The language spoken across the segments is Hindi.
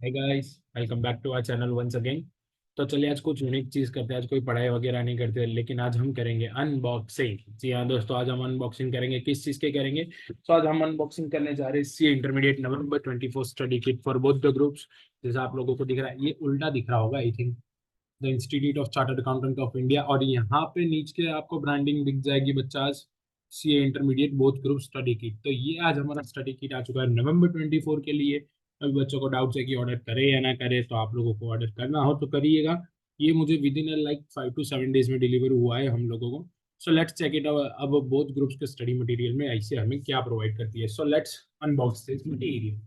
Hi guys, welcome back to our channel once again. तो चलिए आज कुछ यूनिक चीज करते हैं। आज कोई पढ़ाई वगैरह नहीं करते, लेकिन आज हम करेंगे अनबॉक्सिंग। जी हाँ दोस्तों, आज हम अनबॉक्सिंग करेंगे। किस चीज के करेंगे? तो आज हम अनबॉक्सिंग करने जा रहे हैं C intermediate November 24 study kit for both the groups. जैसा आप लोगों को दिख रहा है, ये उल्टा दिख रहा होगा I think, the institute of chartered accountant of India. और यहाँ पे नीचे आपको ब्रांडिंग दिख जाएगी बच्चा, आज C intermediate both group study kit. तो ये आज हमारा स्टडी किट आ चुका है नवंबर 24 के लिए। अभी बच्चों को डाउट है कि ऑर्डर करे या ना करे, तो आप लोगों को ऑर्डर करना हो तो करिएगा। ये मुझे within like 5 to 7 days में डिलीवर हुआ है हम लोगों को। So let's check it. अब बोथ ग्रुप्स के स्टडी मटेरियल में ऐसे हमें क्या प्रोवाइड करती है। So let's unbox this material.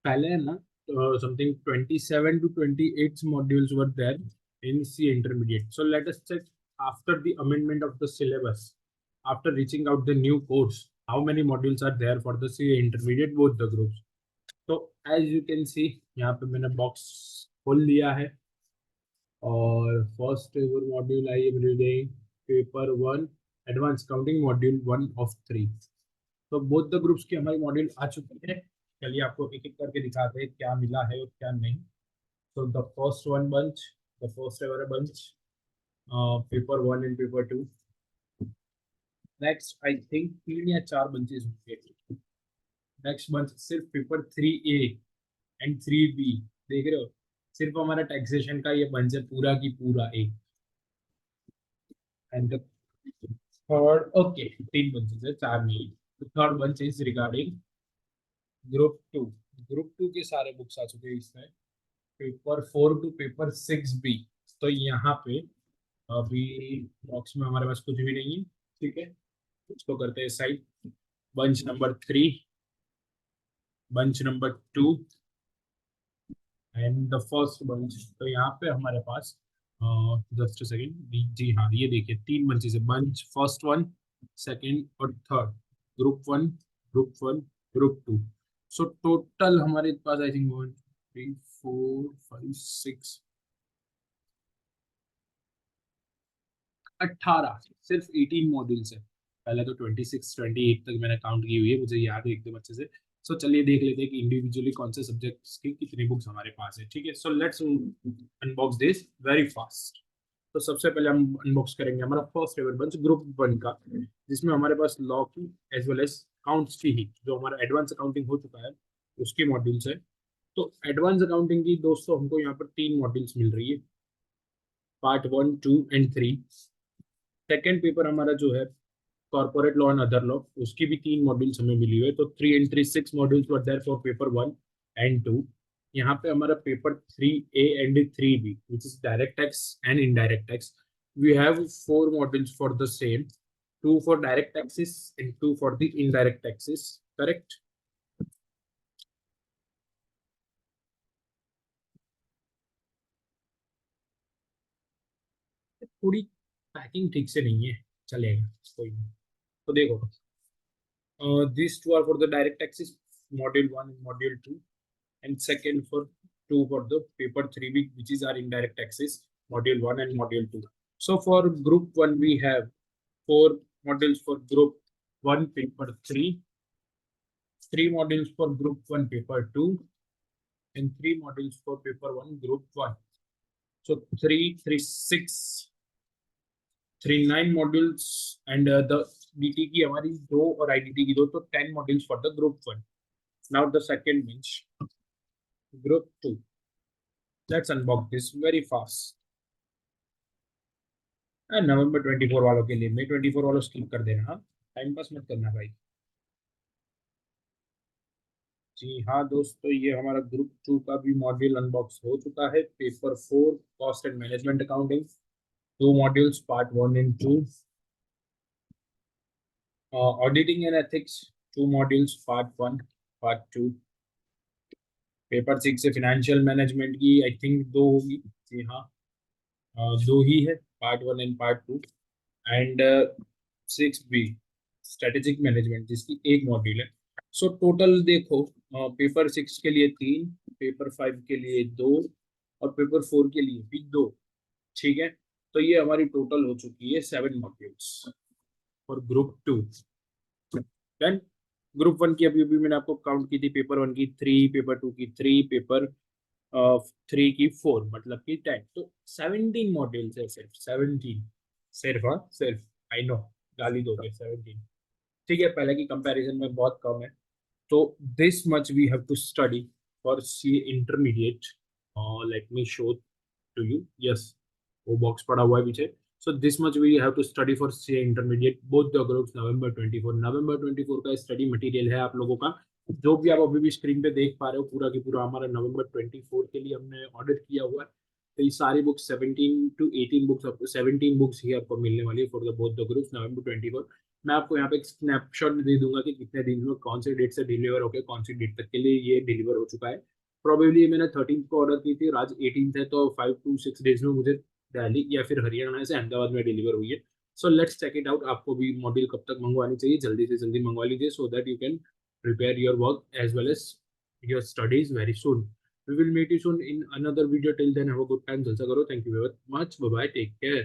पहले है ना, something 27 to 28 modules were there in C intermediate. So let us check, after the amendment of the syllabus, after reaching out the new course, how many modules are there for the C intermediate both the groups. So as you can see, यहाँ पे मैंने बॉक्स खोल लिया है और first ever module I am reading paper 1, advance counting module 1 of 3। तो बोथ द ग्रुप्स की हमारी मॉड्यूल आ चुकी है। चलिए आपको एक एक करके दिखाते हैं क्या मिला है और क्या नहीं। तो the first one bunch, the first ever bunch, paper 1 and paper 2। Next I think 3 या 4 बंचेस होंगे। नेक्स्ट बंच सिर्फ पेपर 3A एंड 3B। देख रहे हो, सिर्फ हमारा टैक्सेशन का ये बंच है पूरा की पूरा एक। And the third, okay 3 bunches है, 4 नहीं। Third bunch is regarding group 2। Group 2 के सारे बुक्स आ चुके हैं इसमें, पेपर 4 टू पेपर 6B। तो यहाँ पे अभी बॉक्स में हमारे पास कुछ भी नहीं है। ठीक है, इसको करते हैं side. Bunch number 3, bunch number 2 and the first bunch. तो यहाँ पे हमारे पास जस्ट सेकेंड, जी हाँ ये देखिए 3 बंचेस है। बंच फर्स्ट वन, सेकेंड और third, group 1, group 1, group 2। So total हमारे पास आई थिंक 1 3 4 5 6 18, सिर्फ 18 मॉड्यूल्स है। पहले तो 26 28 तक मैंने काउंट की हुई है, मुझे याद है एकदम अच्छे से। सो चलिए देख लेते हैं कि इंडिविजुअली कौन से सब्जेक्ट्स की कितनी बुक्स हमारे पास है। ठीक है, so let's unbox this very fast. तो सबसे पहले हम अनबॉक्स करेंगे हमारा फर्स्ट एवर बंच ग्रुप 1 का, जिसमें हमारे पास लॉ की एज वेल एज अकाउंट्स की ही, जो हमारा एडवांस अकाउंटिंग हो चुका है उसकी मॉड्यूल्स है। तो एडवांस अकाउंटिंग की दोस्तों हमको यहाँ पर 3 मॉड्यूल्स मिल रही है, पार्ट 1 2 एंड 3। सेकेंड पेपर हमारा जो है corporate law and other law, उसकी भी 3 मॉड्यूल्स हमें मिली हुई है। तो 3 and 3 6 modules were there for paper 1 and 2। यहाँ पे हमारा paper 3A and 3B which is direct tax and indirect tax. We have 4 modules for the same, 2 for direct taxes and 2 for the indirect taxes. Correct. थोड़ी पैकिंग ठीक से नहीं है, चलेगा कोई नहीं। तो देखो, these two are for the direct taxes, module 1 and module 2, and second for 2 for the paper 3 which is our indirect taxes, module 1 and module 2. So for group 1 we have 4 modules for group 1 paper 3, 3 modules for group 1 paper 2, and 3 modules for paper 1 group 1. So 3 3 6 3 9 modules, and the DT की हमारी 2 और IDT की 2, तो 10 modules for the group 1. Now the second bench, group 2. Let's unbox this very fast. नवंबर 24 वालों के लिए, मई 24 वालों स्किप कर देना, हाँ टाइम पास मत करना भाई। जी हाँ दोस्तों, ये हमारा ग्रुप 2 का भी मॉड्यूल अनबॉक्स हो चुका है। Paper 4 cost and management accounting, 2 modules part 1 and 2। Auditing and ethics, 2 modules part 1 part 2। Paper 6 से फिनेंशियल मैनेजमेंट की आई थिंक 2 होगी। जी हाँ, 2 ही है, part 1 and part 2। And 6B strategic management, जिसकी 1 मॉड्यूल है। सो टोटल देखो, पेपर 6 के लिए 3, पेपर 5 के लिए 2 और पेपर 4 के लिए भी 2। ठीक है, तो ये हमारी टोटल हो चुकी है 7 मॉड्यूल्स और ग्रुप 2। देन ग्रुप 1 की अभी अभी मैंने आपको काउंट की थी, पेपर 1 की 3, पेपर 2 की 3, पेपर 3 की 4, मतलब कि 10। तो 17 मॉड्यूल्स है, सिर्फ 17, सिर्फ, हाँ सिर्फ, आई नो, गाली दोगे, 17। ठीक है, पहले की कंपैरिजन में बहुत कम है। तो this much we have to study for C intermediate. Let me show to you, yes, वो बॉक्स पड़ा हुआ है पीछे। So this much we have to study for C intermediate both the groups. November 24 का स्टडी मटेरियल है आप लोगों का, जो भी आप अभी भी स्क्रीन पे देख पा रहे हो, पूरा की पूरा हमारा नवंबर 24 के लिए हमने ऑर्डर किया हुआ है। तो ये सारी बुक्स 17 to 18 बुक्स, आपको 17 बुक्स ही आपको मिलने वाली है for the both the groups November 24। मैं आपको यहाँ पे एक स्नैपशॉट दे दूंगा कि कितने दिन में कौन से डेट से डिलीवर हो गया, कौन सी डेट तक के लिए ये डिलीवर हो चुका है। प्रोबेबली मैंने 13 को ऑर्डर की थी, आज 18 है, तो 5 to 6 डेज में मुझे दिल्ली या फिर हरियाणा से अहमदाबाद में डिलीवर हुई है। So let's check it out. आपको भी मॉड्यूल कब तक मंगवानी चाहिए, जल्दी से जल्दी मंगवा लीजिए, so that you can prepare your work as well as your studies very soon. We will meet you soon in another video. Till then, have a good time. Jalsa karo. Thank you very much. Bye bye. Take care.